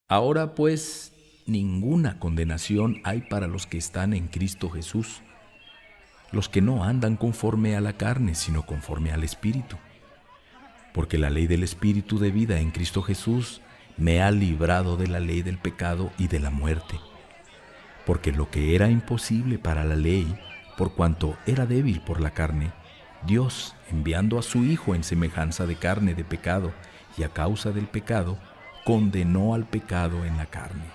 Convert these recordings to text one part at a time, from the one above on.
Ahora pues, ninguna condenación hay para los que están en Cristo Jesús, los que no andan conforme a la carne, sino conforme al Espíritu. Porque la ley del Espíritu de vida en Cristo Jesús me ha librado de la ley del pecado y de la muerte. Porque lo que era imposible para la ley, por cuanto era débil por la carne, Dios, enviando a su Hijo en semejanza de carne de pecado y a causa del pecado, condenó al pecado en la carne,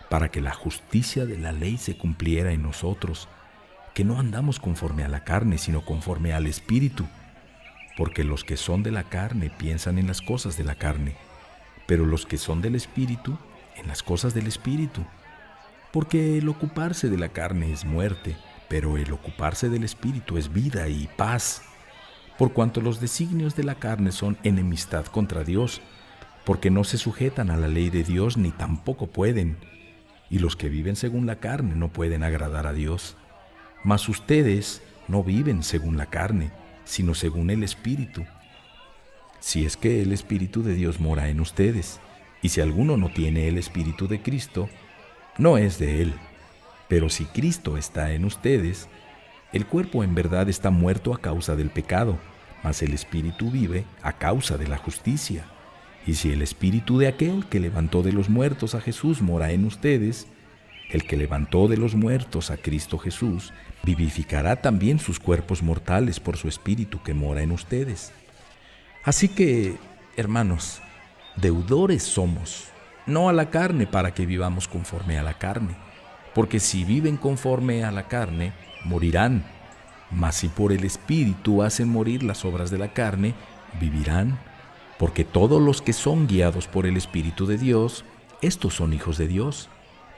para que la justicia de la ley se cumpliera en nosotros, que no andamos conforme a la carne, sino conforme al Espíritu. Porque los que son de la carne piensan en las cosas de la carne, pero los que son del Espíritu, en las cosas del Espíritu. Porque el ocuparse de la carne es muerte, pero el ocuparse del Espíritu es vida y paz. Por cuanto los designios de la carne son enemistad contra Dios, porque no se sujetan a la ley de Dios ni tampoco pueden, y los que viven según la carne no pueden agradar a Dios. Mas ustedes no viven según la carne, sino según el Espíritu. Si es que el Espíritu de Dios mora en ustedes, y si alguno no tiene el Espíritu de Cristo, no es de él. Pero si Cristo está en ustedes, el cuerpo en verdad está muerto a causa del pecado, mas el Espíritu vive a causa de la justicia. Y si el Espíritu de aquel que levantó de los muertos a Jesús mora en ustedes, el que levantó de los muertos a Cristo Jesús, vivificará también sus cuerpos mortales por su Espíritu que mora en ustedes. Así que, hermanos, deudores somos, no a la carne para que vivamos conforme a la carne, porque si viven conforme a la carne, morirán, mas si por el Espíritu hacen morir las obras de la carne, vivirán, porque todos los que son guiados por el Espíritu de Dios, estos son hijos de Dios.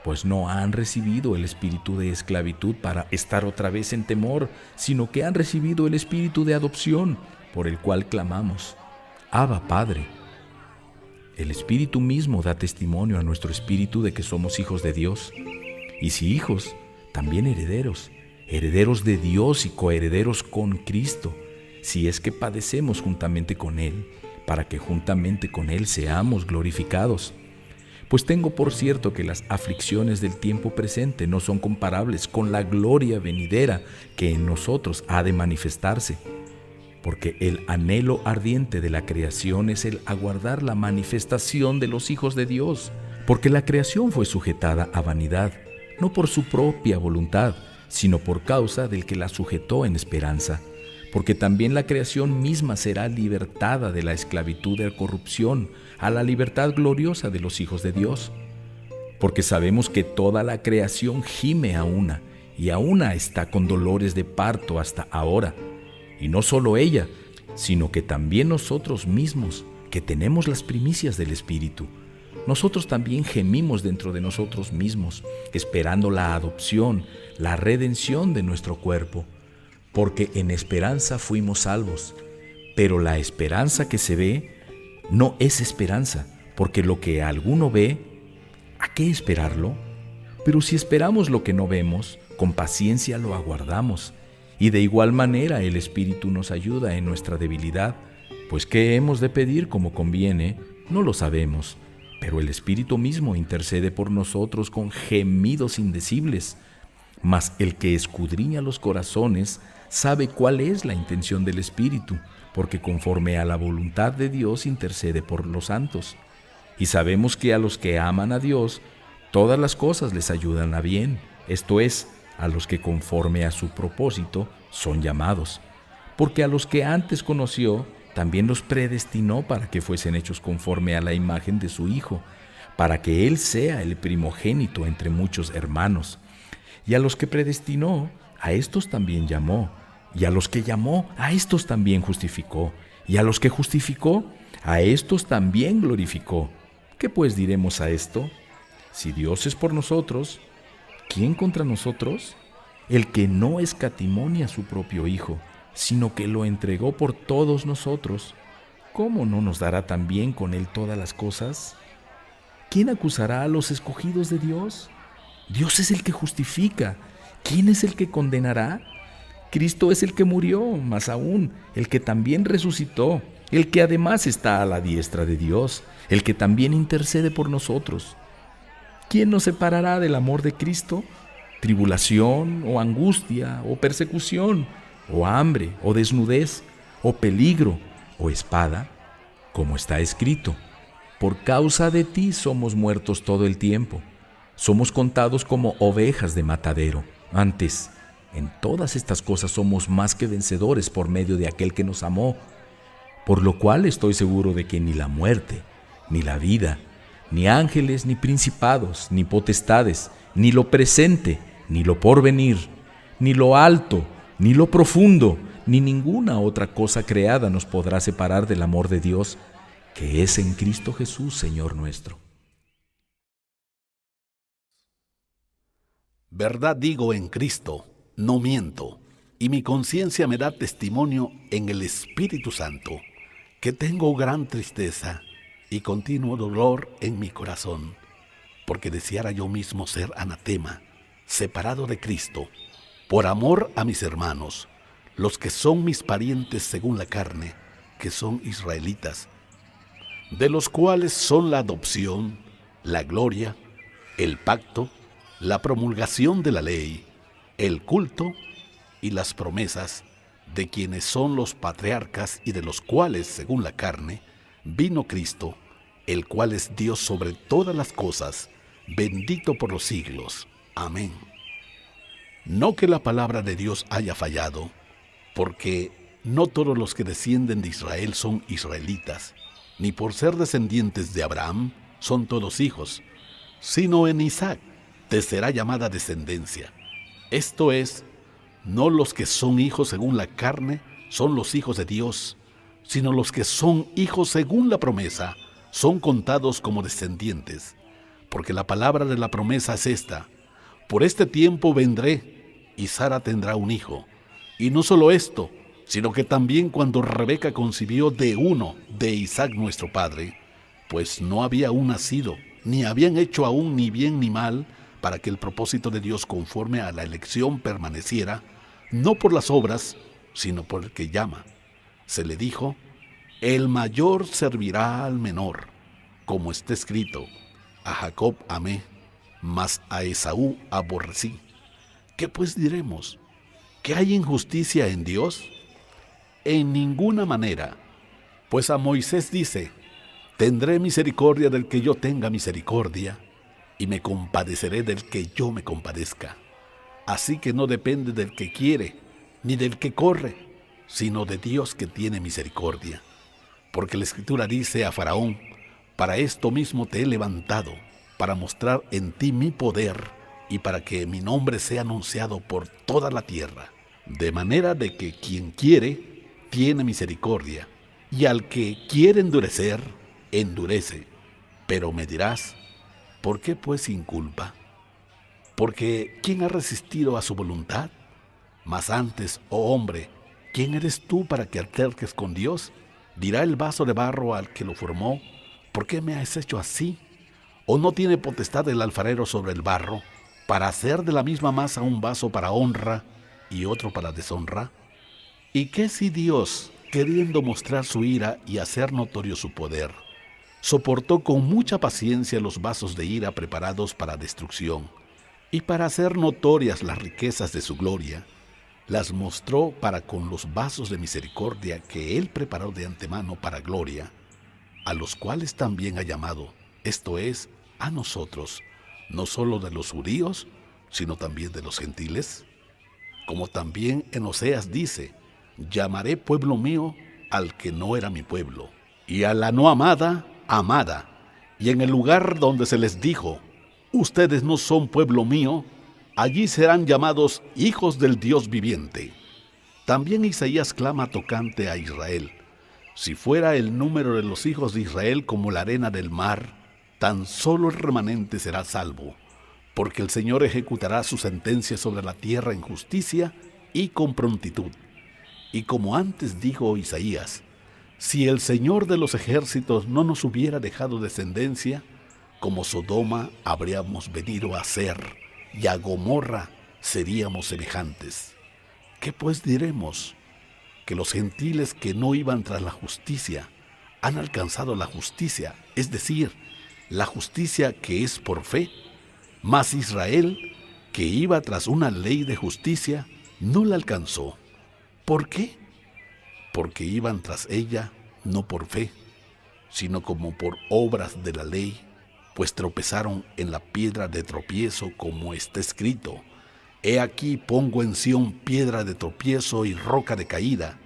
Pues no han recibido el espíritu de esclavitud para estar otra vez en temor, sino que han recibido el espíritu de adopción, por el cual clamamos, Abba, Padre. El Espíritu mismo da testimonio a nuestro espíritu de que somos hijos de Dios. Y si hijos, también herederos, herederos de Dios y coherederos con Cristo, si es que padecemos juntamente con Él, para que juntamente con Él seamos glorificados. Pues tengo por cierto que las aflicciones del tiempo presente no son comparables con la gloria venidera que en nosotros ha de manifestarse. Porque el anhelo ardiente de la creación es el aguardar la manifestación de los hijos de Dios. Porque la creación fue sujetada a vanidad, no por su propia voluntad, sino por causa del que la sujetó en esperanza. Porque también la creación misma será libertada de la esclavitud de la corrupción a la libertad gloriosa de los hijos de Dios. Porque sabemos que toda la creación gime a una, y a una está con dolores de parto hasta ahora. Y no solo ella, sino que también nosotros mismos, que tenemos las primicias del Espíritu, nosotros también gemimos dentro de nosotros mismos, esperando la adopción, la redención de nuestro cuerpo. Porque en esperanza fuimos salvos, pero la esperanza que se ve no es esperanza, porque lo que alguno ve, ¿a qué esperarlo? Pero si esperamos lo que no vemos, con paciencia lo aguardamos, y de igual manera el Espíritu nos ayuda en nuestra debilidad, pues qué hemos de pedir como conviene, no lo sabemos, pero el Espíritu mismo intercede por nosotros con gemidos indecibles. Mas el que escudriña los corazones sabe cuál es la intención del Espíritu, porque conforme a la voluntad de Dios intercede por los santos. Y sabemos que a los que aman a Dios, todas las cosas les ayudan a bien, esto es, a los que conforme a su propósito son llamados. Porque a los que antes conoció, también los predestinó para que fuesen hechos conforme a la imagen de su Hijo, para que Él sea el primogénito entre muchos hermanos. Y a los que predestinó, a estos también llamó. Y a los que llamó, a estos también justificó. Y a los que justificó, a estos también glorificó. ¿Qué pues diremos a esto? Si Dios es por nosotros, ¿quién contra nosotros? El que no escatimonia a su propio Hijo, sino que lo entregó por todos nosotros, ¿cómo no nos dará también con Él todas las cosas? ¿Quién acusará a los escogidos de Dios? Dios es el que justifica. ¿Quién es el que condenará? Cristo es el que murió, más aún, el que también resucitó, el que además está a la diestra de Dios, el que también intercede por nosotros. ¿Quién nos separará del amor de Cristo? ¿Tribulación, o angustia, o persecución, o hambre, o desnudez, o peligro, o espada? Como está escrito: por causa de ti somos muertos todo el tiempo. Somos contados como ovejas de matadero. Antes, en todas estas cosas somos más que vencedores por medio de aquel que nos amó. Por lo cual estoy seguro de que ni la muerte, ni la vida, ni ángeles, ni principados, ni potestades, ni lo presente, ni lo porvenir, ni lo alto, ni lo profundo, ni ninguna otra cosa creada nos podrá separar del amor de Dios, que es en Cristo Jesús, Señor nuestro. Verdad digo en Cristo, no miento, y mi conciencia me da testimonio en el Espíritu Santo, que tengo gran tristeza y continuo dolor en mi corazón, porque deseara yo mismo ser anatema, separado de Cristo, por amor a mis hermanos, los que son mis parientes según la carne, que son israelitas, de los cuales son la adopción, la gloria, el pacto, la promulgación de la ley, el culto y las promesas, de quienes son los patriarcas y de los cuales, según la carne, vino Cristo, el cual es Dios sobre todas las cosas, bendito por los siglos. Amén. No que la palabra de Dios haya fallado, porque no todos los que descienden de Israel son israelitas, ni por ser descendientes de Abraham son todos hijos, sino en Isaac te será llamada descendencia. Esto es, no los que son hijos según la carne son los hijos de Dios, sino los que son hijos según la promesa son contados como descendientes. Porque la palabra de la promesa es esta: por este tiempo vendré, y Sara tendrá un hijo. Y no solo esto, sino que también cuando Rebeca concibió de uno de Isaac nuestro padre, pues no había aún nacido, ni habían hecho aún ni bien ni mal, para que el propósito de Dios conforme a la elección permaneciera, no por las obras, sino por el que llama. Se le dijo: el mayor servirá al menor, como está escrito: a Jacob amé, mas a Esaú aborrecí. ¿Qué pues diremos? ¿Que hay injusticia en Dios? En ninguna manera, pues a Moisés dice: tendré misericordia del que yo tenga misericordia, y me compadeceré del que yo me compadezca. Así que no depende del que quiere, ni del que corre, sino de Dios que tiene misericordia. Porque la Escritura dice a Faraón: para esto mismo te he levantado, para mostrar en ti mi poder, y para que mi nombre sea anunciado por toda la tierra. De manera de que quien quiere, tiene misericordia, y al que quiere endurecer, endurece. Pero me dirás: ¿por qué pues sin culpa? Porque ¿quién ha resistido a su voluntad? Mas antes, oh hombre, ¿quién eres tú para que alterques con Dios? Dirá el vaso de barro al que lo formó: ¿por qué me has hecho así? ¿O no tiene potestad el alfarero sobre el barro, para hacer de la misma masa un vaso para honra y otro para deshonra? ¿Y qué si Dios, queriendo mostrar su ira y hacer notorio su poder, soportó con mucha paciencia los vasos de ira preparados para destrucción, y para hacer notorias las riquezas de su gloria, las mostró para con los vasos de misericordia que él preparó de antemano para gloria, a los cuales también ha llamado, esto es, a nosotros, no solo de los judíos, sino también de los gentiles? Como también en Oseas dice: llamaré pueblo mío al que no era mi pueblo, y a la no amada, amada. Y en el lugar donde se les dijo: ustedes no son pueblo mío, allí serán llamados hijos del Dios viviente. También Isaías clama tocante a Israel: si fuera el número de los hijos de Israel como la arena del mar, tan solo el remanente será salvo, porque el Señor ejecutará su sentencia sobre la tierra en justicia y con prontitud. Y como antes dijo Isaías: si el Señor de los ejércitos no nos hubiera dejado descendencia, como Sodoma habríamos venido a ser, y a Gomorra seríamos semejantes. ¿Qué pues diremos? Que los gentiles que no iban tras la justicia han alcanzado la justicia, es decir, la justicia que es por fe. Mas Israel, que iba tras una ley de justicia, no la alcanzó. ¿Por qué? Porque iban tras ella no por fe, sino como por obras de la ley, pues tropezaron en la piedra de tropiezo, como está escrito: He aquí pongo en Sión piedra de tropiezo y roca de caída,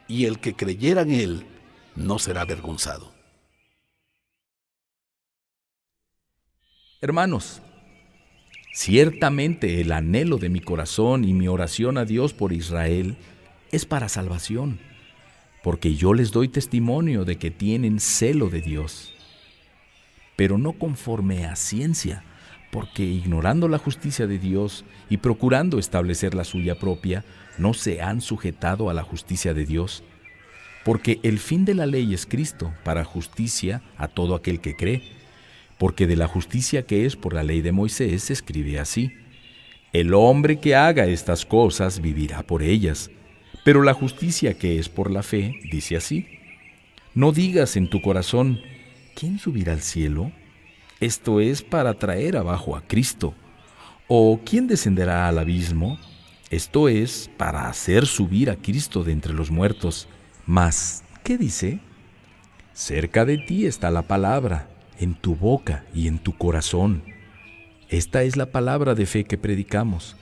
y el que creyera en él no será avergonzado. Hermanos, ciertamente el anhelo de mi corazón y mi oración a Dios por Israel es para salvación, porque yo les doy testimonio de que tienen celo de Dios, pero no conforme a ciencia, porque ignorando la justicia de Dios y procurando establecer la suya propia, no se han sujetado a la justicia de Dios, porque el fin de la ley es Cristo, para justicia a todo aquel que cree, porque de la justicia que es por la ley de Moisés se escribe así: el hombre que haga estas cosas vivirá por ellas. Pero la justicia que es por la fe dice así: no digas en tu corazón, ¿quién subirá al cielo? Esto es para traer abajo a Cristo. ¿O quién descenderá al abismo? Esto es para hacer subir a Cristo de entre los muertos. Mas, ¿qué dice? Cerca de ti está la palabra, en tu boca y en tu corazón. Esta es la palabra de fe que predicamos: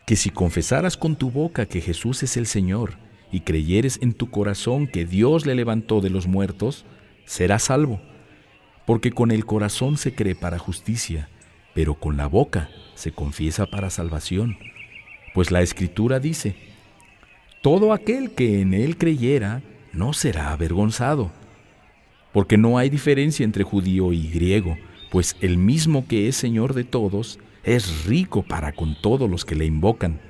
que si confesaras con tu boca que Jesús es el Señor y creyeres en tu corazón que Dios le levantó de los muertos, serás salvo. Porque con el corazón se cree para justicia, pero con la boca se confiesa para salvación. Pues la Escritura dice: todo aquel que en él creyera no será avergonzado. Porque no hay diferencia entre judío y griego, pues el mismo que es Señor de todos es rico para con todos los que le invocan,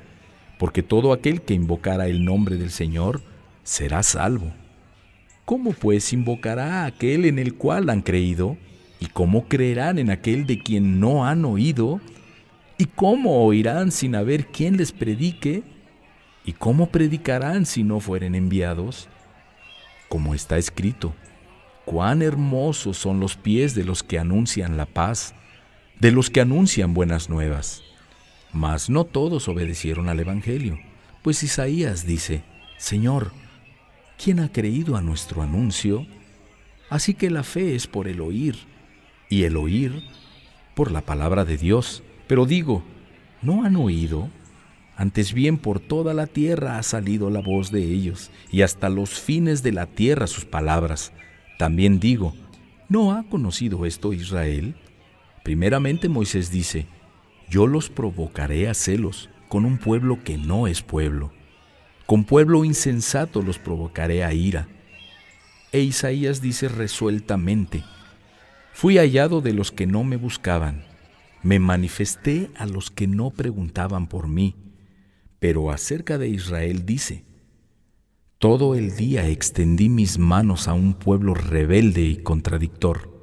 porque todo aquel que invocara el nombre del Señor será salvo. ¿Cómo pues invocará a aquel en el cual han creído? ¿Y cómo creerán en aquel de quien no han oído? ¿Y cómo oirán sin haber quien les predique? ¿Y cómo predicarán si no fueren enviados? Como está escrito: cuán hermosos son los pies de los que anuncian la paz, de los que anuncian buenas nuevas. Mas no todos obedecieron al Evangelio, pues Isaías dice: Señor, ¿quién ha creído a nuestro anuncio? Así que la fe es por el oír, y el oír por la palabra de Dios. Pero digo, ¿no han oído? Antes bien por toda la tierra ha salido la voz de ellos, y hasta los fines de la tierra sus palabras. También digo, ¿no ha conocido esto Israel? Primeramente Moisés dice: yo los provocaré a celos con un pueblo que no es pueblo. Con pueblo insensato los provocaré a ira. E Isaías dice resueltamente: fui hallado de los que no me buscaban, me manifesté a los que no preguntaban por mí. Pero acerca de Israel dice: todo el día extendí mis manos a un pueblo rebelde y contradictor.